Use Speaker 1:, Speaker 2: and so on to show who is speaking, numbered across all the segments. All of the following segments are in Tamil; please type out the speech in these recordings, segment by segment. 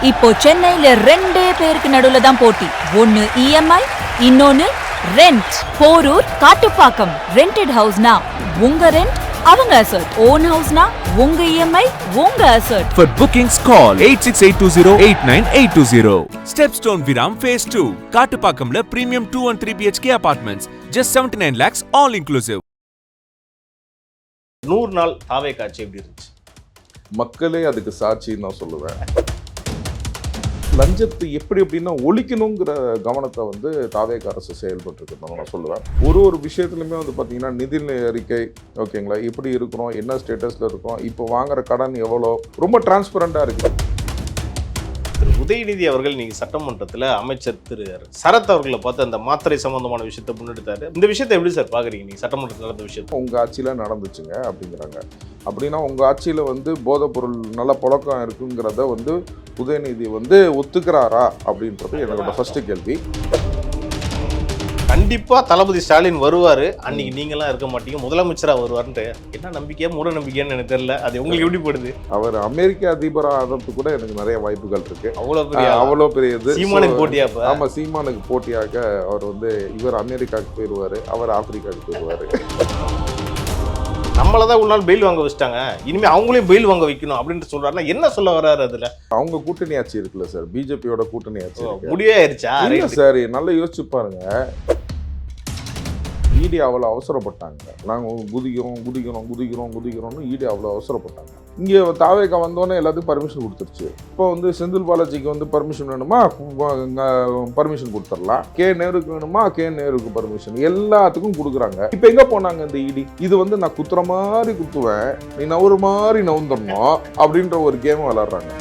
Speaker 1: இப்போ சென்னையில ரெண்டே பேருக்கு நடுவுல தான் போட்டி. ஒன்னு இஎம்ஐ, இன்னொன்னு ரெண்ட். போரூர், காட்டுப்பாக்கம். ரெண்டட் ஹவுஸ்னா உங்க ரெண்ட், அவங்க அசர்ட். ஓன் ஹவுஸ்னா உங்க இஎம்ஐ, உங்க assert.
Speaker 2: For bookings call 8682089820. Stepstone Viram Phase 2. காட்டுப்பாக்கம்ல premium 2 and 3 BHK apartments. Just 79 lakhs all inclusive.
Speaker 3: 100 நாள் தாவே காட்சி எப்படி இருந்துச்சு?
Speaker 4: மக்களே அதுக்கு சாட்சின்னு நான் சொல்லுவேன். லஞ்சத்தை எப்படி எப்படின்னா ஒழிக்கணுங்கிற கவனத்தை வந்து தாவேக அரசு செயல்பட்டுருக்குன்னு நான் சொல்லுவேன். ஒரு விஷயத்துலையுமே வந்து பார்த்தீங்கன்னா நிதிநிலை அறிக்கை ஓகேங்களா, எப்படி இருக்கிறோம், என்ன ஸ்டேட்டஸில் இருக்கோம், இப்போ வாங்குற கடன் எவ்வளோ, ரொம்ப டிரான்ஸ்பரண்டாக இருக்குது.
Speaker 3: திரு உதயநிதி அவர்கள் நீங்கள் சட்டமன்றத்தில் அமைச்சர் திரு சரத் அவர்களை பார்த்து அந்த மாத்திரை சம்பந்தமான விஷயத்தை முன்னெடுத்தாரு. இந்த விஷயத்தை எப்படி சார் பார்க்குறீங்க நீங்கள்? சட்டமன்றத்தில் நடந்த விஷயத்தை
Speaker 4: உங்கள் ஆட்சியில் நடந்துச்சுங்க அப்படிங்கிறாங்க. அப்படின்னா உங்கள் ஆட்சியில் வந்து போதைப்பொருள் நல்ல புழக்கம் இருக்குங்கிறத வந்து உதயநிதி வந்து ஒத்துக்கிறாரா அப்படின்றது என்னோட ஃபர்ஸ்ட் கேள்வி.
Speaker 3: கண்டிப்பாக தளபதி ஸ்டாலின் வருவார், அன்னைக்கு நீங்களாம் இருக்க மாட்டீங்க, முதலமைச்சராக வருவார்ன்ட்டு என்ன நம்பிக்கையா மூட நம்பிக்கையான்னு எனக்கு தெரியல. அது உங்களுக்கு எப்படி படுது?
Speaker 4: அவர் அமெரிக்க அதிபராக ஆகிறதுக்கு கூட எனக்கு நிறைய வாய்ப்புகள் இருக்கு.
Speaker 3: அவ்வளோ பெரிய
Speaker 4: இது
Speaker 3: சீமானுக்கு போட்டியா?
Speaker 4: ஆமா, சீமானுக்கு போட்டியாக அவர் வந்து இவர் அமெரிக்காவுக்கு போயிடுவாரு, அவர் ஆப்பிரிக்காவுக்கு போயிடுவாரு.
Speaker 3: நம்மள தான் ஒரு நாள் பெயில் வாங்க வச்சுட்டாங்க, இனிமே அவங்களையும் பெயில் வாங்க வைக்கணும் அப்படின்னு சொல்றாருன்னா என்ன சொல்ல வர்றாரு? அதுல
Speaker 4: அவங்க கூட்டணி ஆட்சி இருக்குல்ல சார், பிஜேபியோட கூட்டணி ஆட்சி
Speaker 3: முடிவே ஆயிடுச்சா?
Speaker 4: சார் நல்லா யோசிச்சு பாருங்க. ஈடி அவ்வளோ அவசரப்பட்டாங்க, நாங்கள் குதிக்கிறோம்னு ஈடி அவ்வளோ அவசரப்பட்டாங்க. இங்கே தாவேகா வந்தோடனே எல்லாத்துக்கும் பர்மிஷன் கொடுத்துருச்சு. இப்போ வந்து செந்தில் பாலாஜிக்கு வந்து பர்மிஷன் வேணுமா, பர்மிஷன் கொடுத்துடலாம். கே நேருக்கு வேணுமா, கே நேருக்கு பர்மிஷன், எல்லாத்துக்கும் கொடுக்குறாங்க. இப்போ எங்கே போனாங்க இந்த ஈடி? இது வந்து நான் குத்துற மாதிரி குத்துவேன், நீ நவுறு மாதிரி நவுந்துடணும் அப்படின்ற ஒரு கேம் விளாட்றாங்க.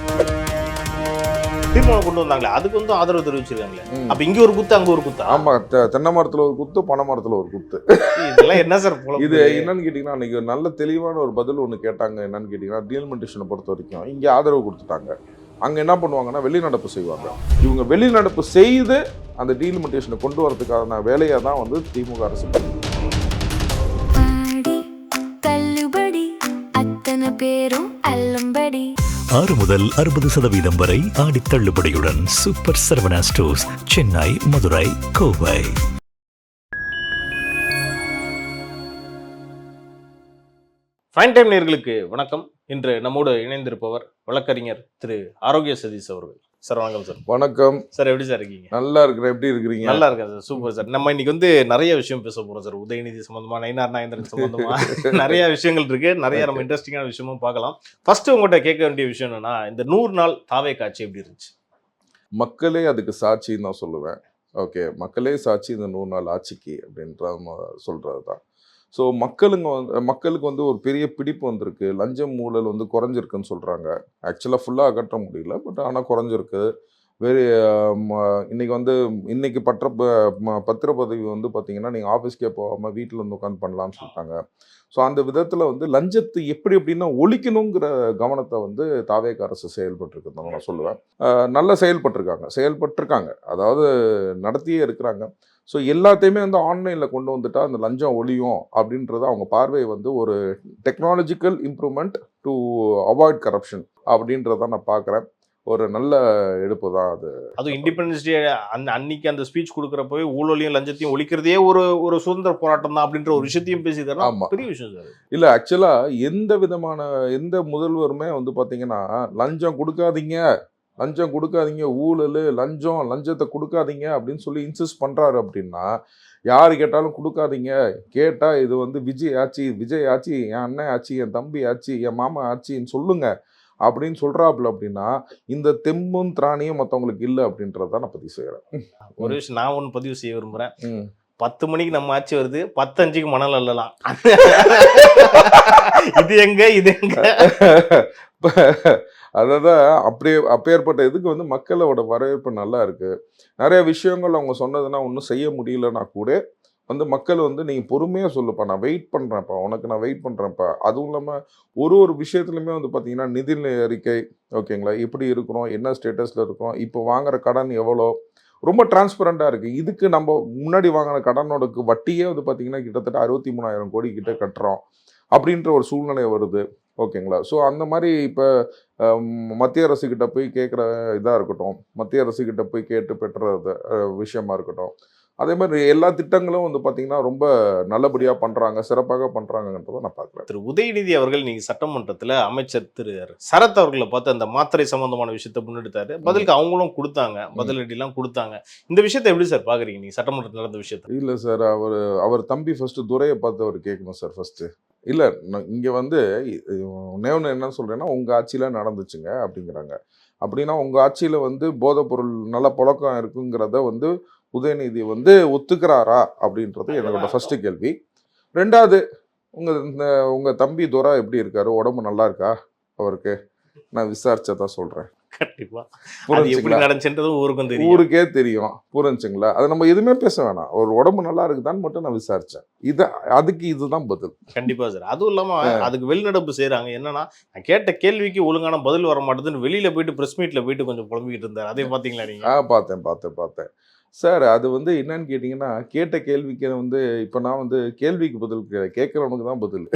Speaker 3: தீர்மானம் கொண்டு வந்தாங்களே, அதுக்கு வந்து ஆதரவு தெரிவிச்சிருக்காங்களே. அப்ப இங்க ஒரு குத்து, அங்க ஒரு குத்து.
Speaker 4: ஆமா, தென்னை மரத்துல ஒரு குத்து, பனை மரத்துல ஒரு குத்து.
Speaker 3: இதெல்லாம் என்ன சார்
Speaker 4: இது? என்னன்னு கேட்டீங்கன்னா, அன்னைக்கு ஒரு நல்ல தெளிவான ஒரு பதில் ஒன்று கேட்டாங்க. என்னன்னு கேட்டீங்கன்னா, டீலிமெண்டேஷனை பொறுத்த வரைக்கும் இங்கே ஆதரவு கொடுத்துட்டாங்க, அங்க என்ன பண்ணுவாங்கன்னா வெளிநடப்பு செய்வாங்க. இவங்க வெளிநடப்பு செய்து அந்த டீலிமெண்டேஷனை கொண்டு வரதுக்கான வேலையை தான் வந்து திமுக அரசு பண்ணுது.
Speaker 5: பேரும் அல்லம்படி
Speaker 6: 6 முதல் 60% வரை ஆடி தள்ளுபடியுடன் super Saravana stores, Chennai, Madurai, Kovai.
Speaker 3: Fine time நேயர்களுக்கு வணக்கம். இன்று நம்மோடு இணைந்திருப்பவர் வழக்கறிஞர் திரு ஆரோக்கிய சதீஷ் அவர்கள். சார் வணக்கம் சார்.
Speaker 4: வணக்கம்
Speaker 3: சார், எப்படி சார் இருக்கீங்க?
Speaker 4: நல்லா இருக்கிறேன். எப்படி இருக்கிறீங்க?
Speaker 3: நல்லா இருக்கேன் சார். Super sir. நம்ம இன்னைக்கு வந்து நிறைய விஷயம் பேச போறோம் சார். உதயநிதி சம்பந்தமா, நயினார் நாகேந்திரன் சம்பந்தமா நிறைய விஷயங்கள் இருக்கு. நிறைய நம்ம இன்ட்ரெஸ்டிங்கான விஷயமும் பார்க்கலாம். ஃபர்ஸ்ட் உங்கள்கிட்ட கேட்க வேண்டிய விஷயம் என்னன்னா, இந்த 100 நாள் தாவே காட்சி எப்படி இருந்துச்சு?
Speaker 4: மக்களே அதுக்கு சாட்சின்னு நான் சொல்லுவேன். ஓகே, மக்களே சாட்சி இந்த 100 நாள் ஆட்சிக்கு அப்படின்ற சொல்றது தான். ஸோ மக்களுக்கு வந்து ஒரு பெரிய பிடிப்பு வந்திருக்கு. லஞ்சம் ஊழல் வந்து குறைஞ்சிருக்குன்னு சொல்கிறாங்க. ஆக்சுவலாக ஃபுல்லாக அகற்ற முடியல, பட் ஆனால் குறைஞ்சிருக்கு. இன்னைக்கு பத்திரப்பதிவு வந்து பார்த்தீங்கன்னா நீங்கள் ஆஃபீஸ்க்கே போகாமல் வீட்டில் வந்து உட்காந்து பண்ணலான்னு சொல்லிட்டாங்க. ஸோ அந்த விதத்தில் வந்து லஞ்சத்தை எப்படி எப்படின்னா ஒழிக்கணுங்கிற கவனத்தை வந்து தாவேக அரசு செயல்பட்டுருக்குன்னு நான் சொல்லுவேன். நல்லா செயல்பட்டிருக்காங்க, அதாவது நடத்தியே இருக்கிறாங்க. ஸோ எல்லாத்தையுமே வந்து ஆன்லைனில் கொண்டு வந்துட்டா அந்த லஞ்சம் ஒழியும் அப்படின்றது அவங்க பார்வை வந்து ஒரு technological improvement to avoid corruption அப்படின்றத நான் பார்க்குறேன். ஒரு நல்ல எடுப்பு தான் அது.
Speaker 3: அதுவும் இண்டிபெண்டன்ஸ் டே அன்னைக்கு அந்த ஸ்பீச் கொடுக்குறப்பவே ஊழலையும் லஞ்சத்தையும் ஒழிக்கிறதே ஒரு சுதந்திர போராட்டம் தான் அப்படின்ற ஒரு விஷயத்தையும் பேசியிருக்காரு. ஆமா, பெரிய விஷயம் சார்.
Speaker 4: இல்லை, ஆக்சுவலாக எந்த முதல்வருமே வந்து பார்த்தீங்கன்னா லஞ்சம் கொடுக்காதீங்க, ஊழல் லஞ்சத்தை கொடுக்காதீங்க அப்படின்னு சொல்லி இன்சிஸ்ட் பண்ணுறாரு. அப்படின்னா யார் கேட்டாலும் கொடுக்காதீங்க, கேட்டால் இது வந்து விஜய் ஆட்சி, என் அண்ணன் ஆட்சி, என் தம்பி ஆட்சி, என் மாமா ஆட்சின்னு சொல்லுங்க அப்படின்னு சொல்கிறாப்புல. அப்படின்னா இந்த தெம்பும் திராணியும் மற்றவங்களுக்கு இல்லை அப்படின்றத நான் பதிவு செய்கிறேன்.
Speaker 3: ஒரு விஷயம் நான் ஒன்று பதிவு செய்ய விரும்புகிறேன். 10 மணிக்கு நம்ம ஆட்சி வருது, 10:05 மணல் அள்ளலாம். இது எங்க
Speaker 4: அதான் அப்பேற்பட்ட இதுக்கு வந்து மக்களோட வரவேற்பு நல்லா இருக்கு. நிறைய விஷயங்கள் அவங்க சொன்னதுன்னா ஒன்றும் செய்ய முடியலன்னா கூட வந்து மக்கள் வந்து நீங்கள் பொறுமையாக சொல்லுப்பா, நான் வெயிட் பண்ணுறேன்ப்பா, உனக்கு நான் வெயிட் பண்ணுறேன்ப்பா. அதுவும் இல்லாமல் ஒரு விஷயத்துலையுமே வந்து பார்த்தீங்கன்னா நிதிநிலை அறிக்கை ஓகேங்களா, எப்படி இருக்கிறோம், என்ன ஸ்டேட்டஸில் இருக்கோம், இப்போ வாங்குற கடன் எவ்வளோ, ரொம்ப டிரான்ஸ்பரண்டாக இருக்குது. இதுக்கு நம்ம முன்னாடி வாங்கின கடனோட வட்டியே வந்து பார்த்திங்கன்னா கிட்டத்தட்ட 63,000 கோடி கிட்ட கட்டுறோம் அப்படின்ற ஒரு சூழ்நிலை வருது. ஓகேங்களா. ஸோ அந்த மாதிரி இப்போ மத்திய அரசுக்கிட்ட போய் கேட்குற இதாக இருக்கட்டும், மத்திய அரசுக்கிட்ட போய் கேட்டு பெற்றது விஷயமா இருக்கட்டும், அதே மாதிரி எல்லா திட்டங்களும் வந்து பார்த்தீங்கன்னா ரொம்ப நல்லபடியாக பண்ணுறாங்க, சிறப்பாக பண்ணுறாங்கன்றதை நான் பார்க்குறேன்.
Speaker 3: திரு உதயநிதி அவர்கள் நீங்க சட்டமன்றத்துல அமைச்சர் திரு சரத் அவர்களை பார்த்து அந்த மாத்திரை சம்பந்தமான விஷயத்த முன்னெடுத்தாரு. பதிலுக்கு அவங்களும் கொடுத்தாங்க, பதிலடி எல்லாம் கொடுத்தாங்க. இந்த விஷயத்த எப்படி சார் பாக்குறீங்க நீங்க சட்டமன்றத்தில் நடந்த விஷயத்த?
Speaker 4: இல்லை சார், அவர் தம்பி ஃபர்ஸ்ட் துரையை பார்த்து அவர் கேட்கணும் சார் ஃபர்ஸ்ட். இல்லை இங்கே வந்து ஒன்று என்ன சொல்கிறேன்னா, உங்கள் ஆட்சியில் நடந்துச்சுங்க அப்படிங்கிறாங்க. அப்படின்னா உங்கள் ஆட்சியில் வந்து போதைப்பொருள் நல்ல புழக்கம் இருக்குங்கிறத வந்து உதயநிதி வந்து ஒத்துக்கிறாரா அப்படின்றது என்னோட ஃபர்ஸ்ட் கேள்வி. ரெண்டாவது, உங்கள் தம்பி துரை எப்படி இருக்காரு, உடம்பு நல்லா இருக்கா அவருக்கு? நான் விசாரிச்சதான் சொல்கிறேன்.
Speaker 3: கண்டிப்பா அது எப்படி நடந்துச்சுன்றது ஊருக்கும் தெரியும்,
Speaker 4: ஊருக்கே தெரியும். புரிஞ்சுங்களா? அதை நம்ம எதுவுமே பேச வேணாம், ஒரு உடம்பு நல்லா இருக்குதான்னு மட்டும் நான் விசாரிச்சேன். அதுக்கு இதுதான் பதில்.
Speaker 3: கண்டிப்பா சார். அதுவும் இல்லாம அதுக்கு வெளிநடப்பு செய்யறாங்க. என்னன்னா, நான் கேட்ட கேள்விக்கு ஒழுங்கான பதில் வர மாட்டேதுன்னு வெளியில போயிட்டு பிரஸ் மீட்ல போயிட்டு கொஞ்சம் புலம்பிக்கிட்டு இருந்தார். அதே பாத்தீங்களா நீங்க?
Speaker 4: பார்த்தேன் சார். அது வந்து என்னன்னு கேட்டிங்கன்னா, கேட்ட கேள்விக்கு வந்து இப்போ நான் வந்து கேள்விக்கு பதில் கேட்குறவனுக்கு தான் பதில்.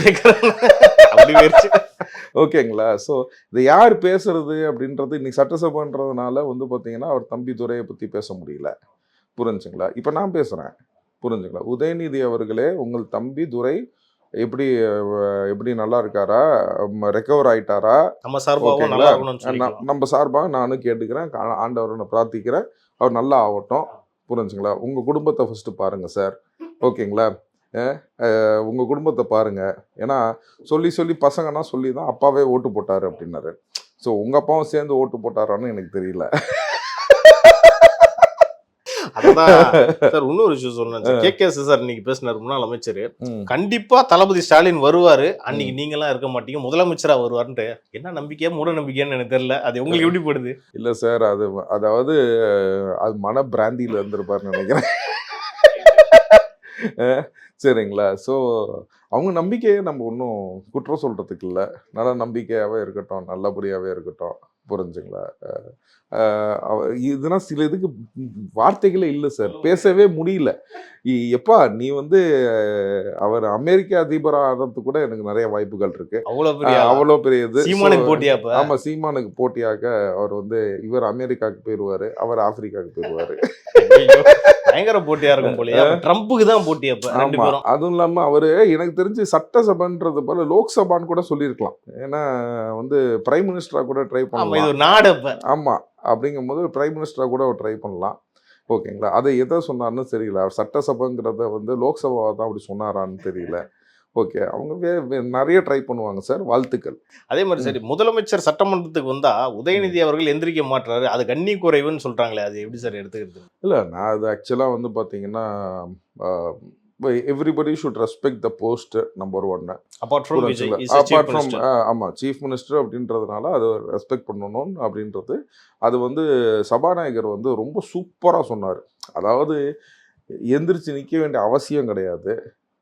Speaker 4: ஓகேங்களா? ஸோ இதை யார் பேசுறது அப்படின்றது இன்னைக்கு சட்டசபைன்றதுனால வந்து பார்த்தீங்கன்னா அவர் தம்பி துரையை பற்றி பேச முடியல. புரிஞ்சுங்களா? இப்போ நான் பேசுகிறேன். புரிஞ்சுங்களா? உதயநிதி அவர்களே, உங்கள் தம்பி துரை எப்படி நல்லா இருக்காரா, ரெக்கவர் ஆயிட்டாரா?
Speaker 3: நம்ம சார்பாக
Speaker 4: நம்ம சார்பாக நானும் கேட்டுக்கிறேன், ஆண்டவரை பிரார்த்திக்கிறேன், அவர் நல்லா ஆகட்டும். புரிஞ்சுங்களா? உங்கள் குடும்பத்தை ஃபஸ்ட்டு பாருங்கள் சார். ஓகேங்களா? உங்கள் குடும்பத்தை பாருங்கள். ஏன்னா சொல்லி பசங்கன்னா சொல்லி தான் அப்பாவே ஓட்டு போட்டார் அப்படின்னாரு. ஸோ உங்கள் அப்பாவும் சேர்ந்து ஓட்டு போட்டாரான்னு எனக்கு தெரியல.
Speaker 3: அதான் சார் இன்னொரு விஷயம் சொன்னேன். கேகேஎஸ் சார் இன்னைக்கு பேசினார், முன்னாள் அமைச்சர். கண்டிப்பா தளபதி ஸ்டாலின் வருவாரு, அன்னைக்கு நீங்க எல்லாம் இருக்க மாட்டீங்க, முதலமைச்சரா வருவாருன்ட்டு. என்ன நம்பிக்கையா மூட நம்பிக்கையான்னு எனக்கு தெரியல. அது உங்களுக்கு எப்படி படுது?
Speaker 4: இல்ல சார், அதாவது அது மன பிராந்தியில இருந்திருப்பாருன்னு நினைக்கிறேன். சரிங்களா? ஸோ அவங்க நம்பிக்கையை நம்ம ஒன்றும் குற்றம் சொல்றதுக்கு இல்லை. நல்ல நம்பிக்கையாகவே இருக்கட்டும், நல்லபடியாகவே இருக்கட்டும். புரிஞ்சுங்களா? இதுனா சில இதுக்கு வார்த்தைகளே இல்லை சார், பேசவே முடியல. எப்பா நீ வந்து அவர் அமெரிக்க அதிபர் ஆகிறதுக்கு கூட எனக்கு நிறைய வாய்ப்புகள் இருக்கு. அவ்வளோ பெரிய இது. ஆமா, சீமானுக்கு போட்டியாக அவர் வந்து இவர் அமெரிக்காவுக்கு போயிடுவாரு, அவர் ஆப்பிரிக்காவுக்கு போயிடுவாரு.
Speaker 3: பயங்கர போட்டியா இருக்கும் போல. ட்ரம்புக்கு தான் போட்டி.
Speaker 4: அதுவும் இல்லாம அவரு எனக்கு தெரிஞ்சு சட்டசபைன்றது போல லோக்சபான்னு கூட சொல்லியிருக்கலாம். ஏன்னா வந்து பிரைம் மினிஸ்டரா கூட ட்ரை பண்ணலாம். ஆமா, அப்படிங்கும் போது பிரைம் மினிஸ்டரா கூட அவர் ட்ரை பண்ணலாம். ஓகேங்களா? அதை எதை சொன்னார்னு தெரியல. அவர் சட்டசபைங்கிறத வந்து லோக்சபாவை தான் அப்படி சொன்னாரான்னு தெரியல. ஓகே, அவங்க நிறைய ட்ரை பண்ணுவாங்க சார். வாழ்த்துக்கள்.
Speaker 3: அதே மாதிரி சரி, முதலமைச்சர் சட்டமன்றத்துக்கு வந்தா உதயநிதி அவர்கள் எந்திரிக்க மாட்டாரு, அது கண்ணி குறைவுன்னு சொல்றாங்களே, அது எப்படி சார் எடுத்துக்கிறது?
Speaker 4: இல்லை, நான் அது ஆக்சுவலாக வந்து பார்த்தீங்கன்னா everybody should respect the post, number 1.
Speaker 3: Apart from
Speaker 4: ஆமாம், சீஃப் மினிஸ்டர் அப்படின்றதுனால அதை ரெஸ்பெக்ட் பண்ணணும் அப்படின்றது. அது வந்து சபாநாயகர் வந்து ரொம்ப சூப்பராக சொன்னார். அதாவது எந்திரிச்சு நிற்க வேண்டிய அவசியம் கிடையாது.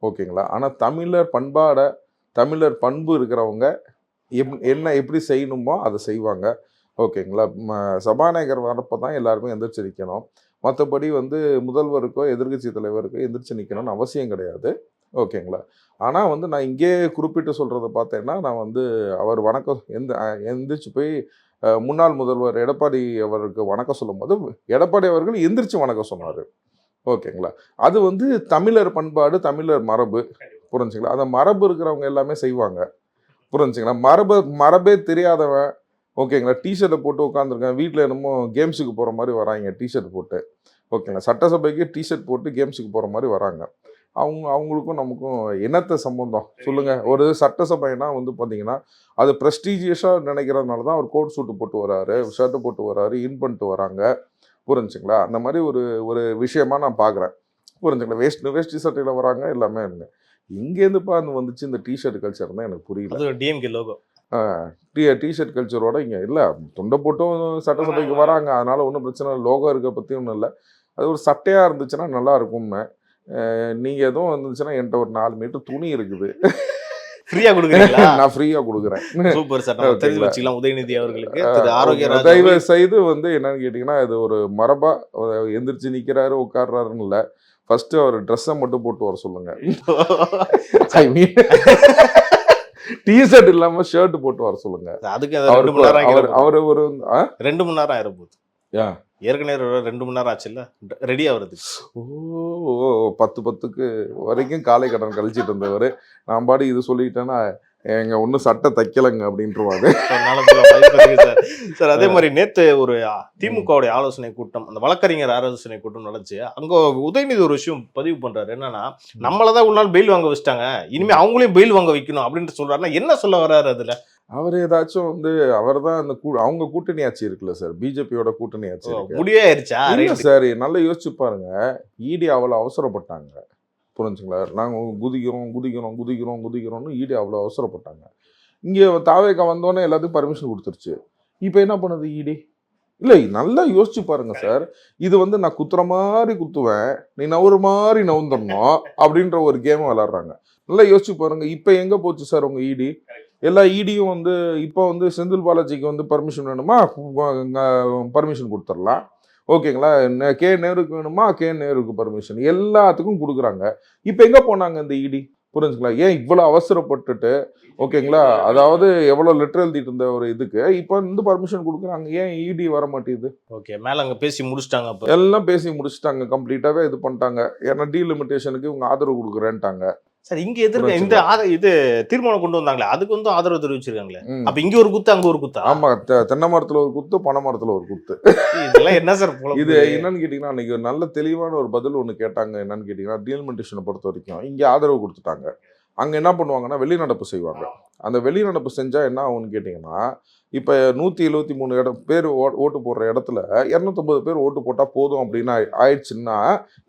Speaker 4: ஓகேங்களா? ஆனால் தமிழர் பண்பாடை, தமிழர் பண்பு இருக்கிறவங்க எப்படி செய்யணுமோ அதை செய்வாங்க. ஓகேங்களா? சபாநாயகர் வரப்போ தான் எல்லாருமே எந்திரிச்சு நிற்கணும். மற்றபடி வந்து முதல்வருக்கோ எதிர்கட்சி தலைவருக்கோ எந்திரிச்சு நிற்கணும்னு அவசியம் கிடையாது. ஓகேங்களா? ஆனால் வந்து நான் இங்கே குறிப்பிட்டு சொல்கிறத பார்த்தேன்னா, நான் வந்து அவர் வணக்கம் எந்திரிச்சு போய் முன்னாள் முதல்வர் எடப்பாடி அவருக்கு வணக்கம் சொல்லும் போது எடப்பாடி அவர்கள் எந்திரிச்சு வணக்கம் சொன்னார். ஓகேங்களா? அது வந்து தமிழர் பண்பாடு, தமிழர் மரபு. புரிஞ்சுங்களா? அந்த மரபு இருக்கிறவங்க எல்லாமே செய்வாங்க. புரிஞ்சுங்களா? மரபே தெரியாதவன், ஓகேங்களா, டிஷர்ட்டை போட்டு உட்காந்துருக்கேன், வீட்டில் என்னமோ கேம்ஸுக்கு போகிற மாதிரி வராங்க டிஷர்ட் போட்டு. ஓகேங்களா? சட்டசபைக்கு டிஷர்ட் போட்டு கேம்ஸுக்கு போகிற மாதிரி வராங்க. அவங்களுக்கும் நமக்கும் என்னத்த சம்பந்தம் சொல்லுங்கள்? ஒரு சட்டசபைனா வந்து பார்த்தீங்கன்னா அது ப்ரெஸ்டீஜியஸாக நினைக்கிறதுனால தான் அவர் கோட் சூட்டு போட்டு வராரு, ஷர்ட்டு போட்டு வராரு, இன் பண்ணிட்டு வராங்க. புரிஞ்சுங்களா? அந்த மாதிரி ஒரு விஷயமா நான் பார்க்குறேன். புரிஞ்சுங்களா? வேஷ்டி சட்டையில் வராங்க எல்லாமே. இருங்க இங்கேருந்துப்பா அந்த வந்துச்சு இந்த டிஷர்ட் கல்ச்சர் தான் எனக்கு புரியல.
Speaker 3: டிஎம்கே லோகோ
Speaker 4: டிஷர்ட் கல்ச்சரோட இங்கே இல்லை, தொண்டை போட்டும் சட்டசபைக்கு வராங்க, அதனால ஒன்றும் பிரச்சனை இல்லை. லோகோ இருக்க பற்றி ஒன்றும் இல்லை. அது ஒரு சட்டையாக இருந்துச்சுன்னா நல்லா இருக்கும்னு. நீங்கள் எதுவும் இருந்துச்சுன்னா என்கிட்ட ஒரு 4 மீட்டர் துணி இருக்குது,
Speaker 3: ஃப்ரீயா கொடுக்குறீங்களா?
Speaker 4: நான் ஃப்ரீயா கொடுக்குறேன்.
Speaker 3: சூப்பர் சார், நம்ம தெரிஞ்சு வச்சுக்கலாம். உதயநிதி அவர்களுக்கு ஆரோக்கியராஜ்
Speaker 4: தயவு செய்து வந்து என்னன்னு கேட்டீங்கன்னா, இது ஒரு மரபா எந்திரிச்சு நிக்கிறாரு உட்கார்றாருன்னு இல்லை, ஃபர்ஸ்ட் அவர் ட்ரெஸ்ஸை மட்டும் போட்டு வர சொல்லுங்க. ஐ மீன் டிஷர்ட் இல்லாம ஷர்ட் போட்டு வர சொல்லுங்க.
Speaker 3: அதுக்கு 2 மணி நேரம்
Speaker 4: அவர் ஒரு
Speaker 3: 2 மணி நேரம் ஆயிரம் போகுது.
Speaker 4: யா
Speaker 3: ஏற்கனவே 2 மணி நேரம் ஆச்சுல்ல ரெடி ஆகுறது.
Speaker 4: ஓ 10:10 வரைக்கும் காலை கடன் கழிச்சிட்டு இருந்தவர் நான் பாடி இது சொல்லிட்டேன்னா எங்க ஒன்றும் சட்டை தைக்கலைங்க அப்படின்ட்டுருவாரு.
Speaker 3: சார் அதே மாதிரி நேத்து ஒரு திமுகவுடைய ஆலோசனை கூட்டம், அந்த வழக்கறிஞர் ஆலோசனை கூட்டம் நடந்துச்சு. அங்க உதயநிதி ஒரு விஷயம் பதிவு பண்றாரு. என்னன்னா, நம்மளதான் உள்ள பெயில் வாங்க வச்சுட்டாங்க, இனிமே அவங்களையும் பெயில் வாங்க வைக்கணும் அப்படின்ட்டு சொல்றாருன்னா என்ன சொல்ல வர்றாரு அதுல?
Speaker 4: அவர் ஏதாச்சும் வந்து அவர் தான் அந்த அவங்க கூட்டணி ஆட்சி இருக்குல்ல சார், பிஜேபியோட கூட்டணி ஆட்சி இருக்கு.
Speaker 3: முடிவே ஆயிடுச்சா?
Speaker 4: இல்ல சார், நல்லா யோசிச்சு பாருங்க. இடி அவ்வளவு அவசரப்பட்டாங்க, புரிஞ்சுங்களா? நாங்கள் குதிக்கிறோம்னு இடி அவ்வளோ அவசரப்பட்டாங்க. இங்கே தாவேக்கா வந்தோடனே எல்லாத்துக்கும் பர்மிஷன் கொடுத்துருச்சு. இப்போ என்ன பண்ணுது இடி? இல்லை, நல்லா யோசிச்சு பாருங்க சார். இது வந்து நான் குத்துற மாதிரி குத்துவேன், நீ நவுற மாதிரி நவுந்துடணும் அப்படின்ற ஒரு கேம் விளாட்றாங்க. நல்லா யோசிச்சு பாருங்க. இப்போ எங்கே போச்சு சார் உங்கள் இடி? எல்லா இடியும் வந்து இப்போ வந்து செந்தில் பாலாஜிக்கு வந்து பர்மிஷன் வேணுமா, பர்மிஷன் கொடுத்துடலாம். ஓகேங்களா? கே நேருக்கு வேணுமா, கே நேருக்கு பர்மிஷன், எல்லாத்துக்கும் கொடுக்குறாங்க. இப்போ எங்கே போனாங்க இந்த இடி? புரிஞ்சுங்களா? ஏன் இவ்வளோ அவசரப்பட்டுட்டு, ஓகேங்களா, அதாவது எவ்வளோ லெட்டர் எழுதிட்டு இருந்த ஒரு இதுக்கு இப்போ வந்து பர்மிஷன் கொடுக்குறாங்க. ஏன் இடி வர மாட்டேங்குது?
Speaker 3: ஓகே, மேலே அங்கே பேசி முடிச்சிட்டாங்க.
Speaker 4: எல்லாம் பேசி முடிச்சுட்டாங்க, கம்ப்ளீட்டாகவே இது பண்ணிட்டாங்க. ஏன்னா டீலிமிட்டேஷனுக்கு இவங்க ஆதரவு கொடுக்குறேன்ட்டாங்க.
Speaker 3: சார் இங்க எதிர்க்க இந்த இது தீர்மானம் கொண்டு வந்தாங்களே, அதுக்கு வந்து ஆதரவு தெரிவிச்சிருக்காங்களே. அப்ப இங்க ஒரு குத்து, அங்க ஒரு குத்தா?
Speaker 4: ஆமா, தென்னை மரத்துல ஒரு குத்து, பனை மரத்துல ஒரு குத்து.
Speaker 3: இதெல்லாம் என்ன சார்
Speaker 4: இது என்னன்னு கேட்டீங்கன்னா, அன்னைக்கு ஒரு நல்ல தெளிவான ஒரு பதில் ஒண்ணு கேட்டாங்க. என்னன்னு கேட்டீங்கன்னா, டீலிமிட்டேஷனை பொறுத்த வரைக்கும் இங்க ஆதரவு கொடுத்துட்டாங்க. அங்க என்ன பண்ணுவாங்கன்னா வெளிநடப்பு செய்வாங்க. அந்த வெளிநடப்பு செஞ்சா என்ன ஆகும்னு கேட்டீங்கன்னா, இப்ப 173 பேர் ஓட்டு போடுற இடத்துல 250 பேர் ஓட்டு போட்டா போதும் அப்படின்னு ஆயிடுச்சுன்னா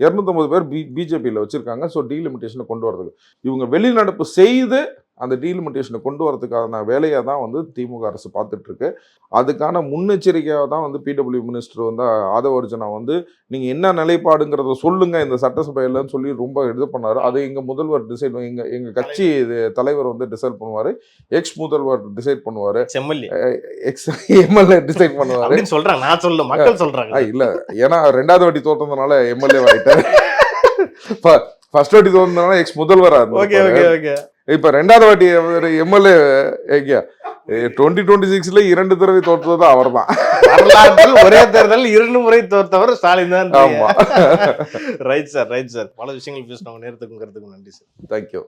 Speaker 4: 250 பேர் பிஜேபியில் வச்சிருக்காங்க. ஸோ டீலிமிட்டேஷனை கொண்டு வரதுக்கு இவங்க வெளிநடப்பு செய்து அந்த டீலிமிட்டேஷனை கொண்டு வரதுக்கான வேலையை தான் வந்து திமுக அரசு பார்த்துட்டு இருக்கு. அதுக்கான முன்னெச்சரிக்கையாக தான் வந்து பிடபிள்யூ மினிஸ்டர் வந்து ஆதவ அர்ஜுனா வந்து நீங்கள் என்ன நிலைப்பாடுங்கிறத சொல்லுங்க இந்த சட்டசபையிலன்னு சொல்லி ரொம்ப இது பண்ணாரு. அதை எங்கள் முதல்வர் டிசைட், எங்கள் கட்சி தலைவர் வந்து டிசைட் பண்ணுவார், எக்ஸ் முதல்வர் டிசைட் பண்ணுவார், எக்ஸ் எம்எல்ஏ டிசைட் பண்ணுவார்
Speaker 3: சொல்றாங்க. நான் சொல்ல மக்கள் சொல்றாங்க
Speaker 4: இல்ல, ஏன்னா 2வது வாட்டி தோற்றதுனால எம்எல்ஏ ஆகிட்டார். ஃபர்ஸ்ட் வாட்டி தோன்றதுனால எக்ஸ் முதல்வரா இருந்தார். இப்ப 2வது வாட்டி எம்எல்ஏ 2026ல 2 தடவை தோற்றது அவர் தான்.
Speaker 3: ஒரே தேர்தல் 2 முறை தோற்றவர் ஸ்டாலின் தான். Right sir, right sir. பல விஷயங்கள் பேசினவங்க நேரத்துக்கும் நன்றி சார்.
Speaker 4: தேங்க்யூ.